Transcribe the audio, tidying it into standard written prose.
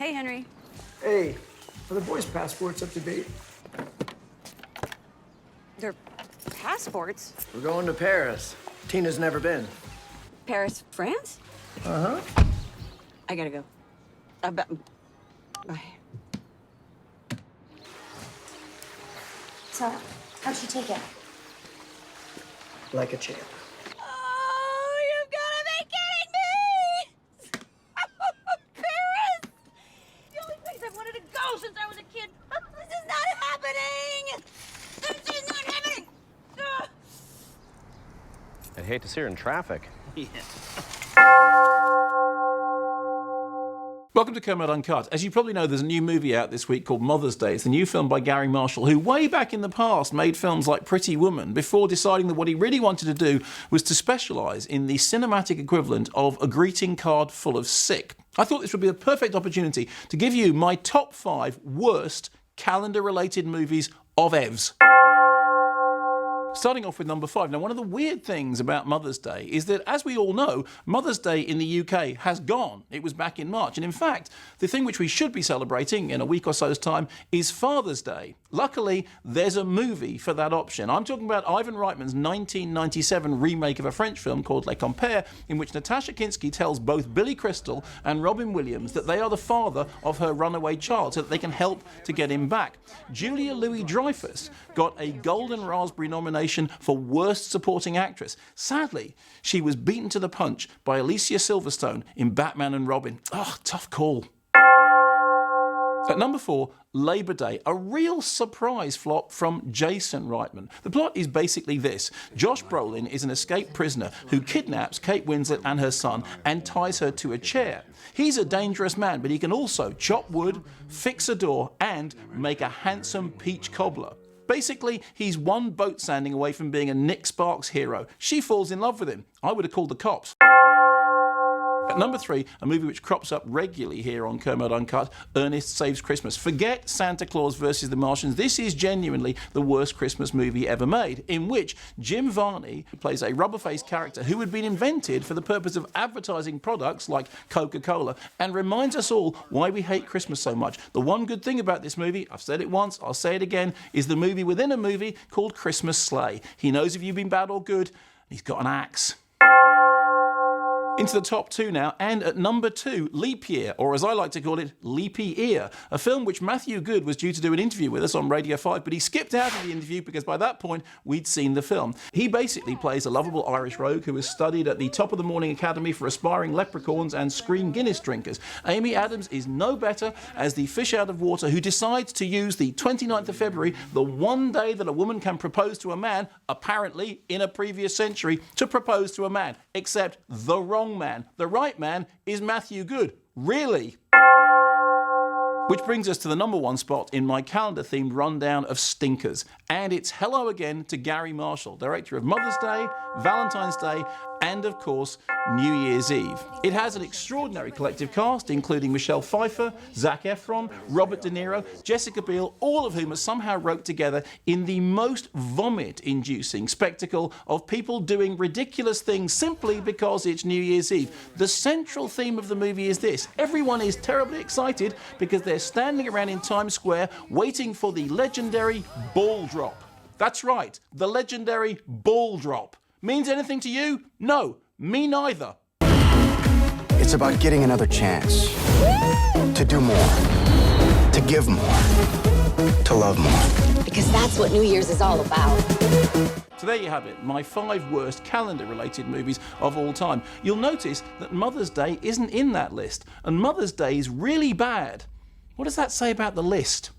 Hey, Henry. Hey, are the boys' passports up to date? Their passports? We're going to Paris. Tina's never been. Paris, France? Uh-huh. I gotta go. Bye. So, how'd she take it? Like a champ. Oh, you've gotta be kidding me! Paris! The only place I've wanted to go since I was a kid. This is not happening! This is not happening! Ugh. I'd hate to see her in traffic. Yeah. Welcome to Kermode Uncut. As you probably know, there's a new movie out this week called Mother's Day. It's a new film by Gary Marshall, who way back in the past made films like Pretty Woman before deciding that what he really wanted to do was to specialise in the cinematic equivalent of a greeting card full of sick. I thought this would be a perfect opportunity to give you my top 5 worst calendar-related movies of EVs. Starting off with number 5. Now, one of the weird things about Mother's Day is that, as we all know, Mother's Day in the UK has gone. It was back in March. And in fact, the thing which we should be celebrating in a week or so's time is Father's Day. Luckily, there's a movie for that option. I'm talking about Ivan Reitman's 1997 remake of a French film called Les Compères, in which Natasha Kinski tells both Billy Crystal and Robin Williams that they are the father of her runaway child so that they can help to get him back. Julia Louis-Dreyfus got a Golden Raspberry nomination for Worst Supporting Actress. Sadly, she was beaten to the punch by Alicia Silverstone in Batman and Robin. Oh, tough call. At number 4, Labour Day, a real surprise flop from Jason Reitman. The plot is basically this. Josh Brolin is an escaped prisoner who kidnaps Kate Winslet and her son and ties her to a chair. He's a dangerous man, but he can also chop wood, fix a door, and make a handsome peach cobbler. Basically, he's one boat sanding away from being a Nick Sparks hero. She falls in love with him. I would have called the cops. At number 3, a movie which crops up regularly here on Kermode Uncut, Ernest Saves Christmas. Forget Santa Claus versus the Martians. This is genuinely the worst Christmas movie ever made, in which Jim Varney plays a rubber-faced character who had been invented for the purpose of advertising products like Coca-Cola and reminds us all why we hate Christmas so much. The one good thing about this movie, I've said it once, I'll say it again, is the movie within a movie called Christmas Sleigh. He knows if you've been bad or good, and he's got an axe. Into the top 2 now, and at number 2, Leap Year, or as I like to call it, Leapy Ear, a film which Matthew Good was due to do an interview with us on Radio 5, but he skipped out of the interview because by that point we'd seen the film. He basically plays a lovable Irish rogue who has studied at the Top of the Morning Academy for aspiring leprechauns and screen Guinness drinkers. Amy Adams is no better as the fish out of water who decides to use the 29th of February, the one day that a woman can propose to a man, apparently in a previous century, to propose to a man, except the wrong man. The right man is Matthew Good. Really? Which brings us to the number 1 spot in my calendar-themed rundown of stinkers. And it's hello again to Gary Marshall, director of Mother's Day, Valentine's Day, and of course, New Year's Eve. It has an extraordinary collective cast, including Michelle Pfeiffer, Zac Efron, Robert De Niro, Jessica Biel, all of whom are somehow roped together in the most vomit-inducing spectacle of people doing ridiculous things simply because it's New Year's Eve. The central theme of the movie is this. Everyone is terribly excited because they're standing around in Times Square waiting for the legendary ball drop. That's right, the legendary ball drop. Means anything to you? No, me neither. It's about getting another chance to do more, to give more, to love more. Because that's what New Year's is all about. So there you have it, my 5 worst calendar-related movies of all time. You'll notice that Mother's Day isn't in that list, and Mother's Day is really bad. What does that say about the list?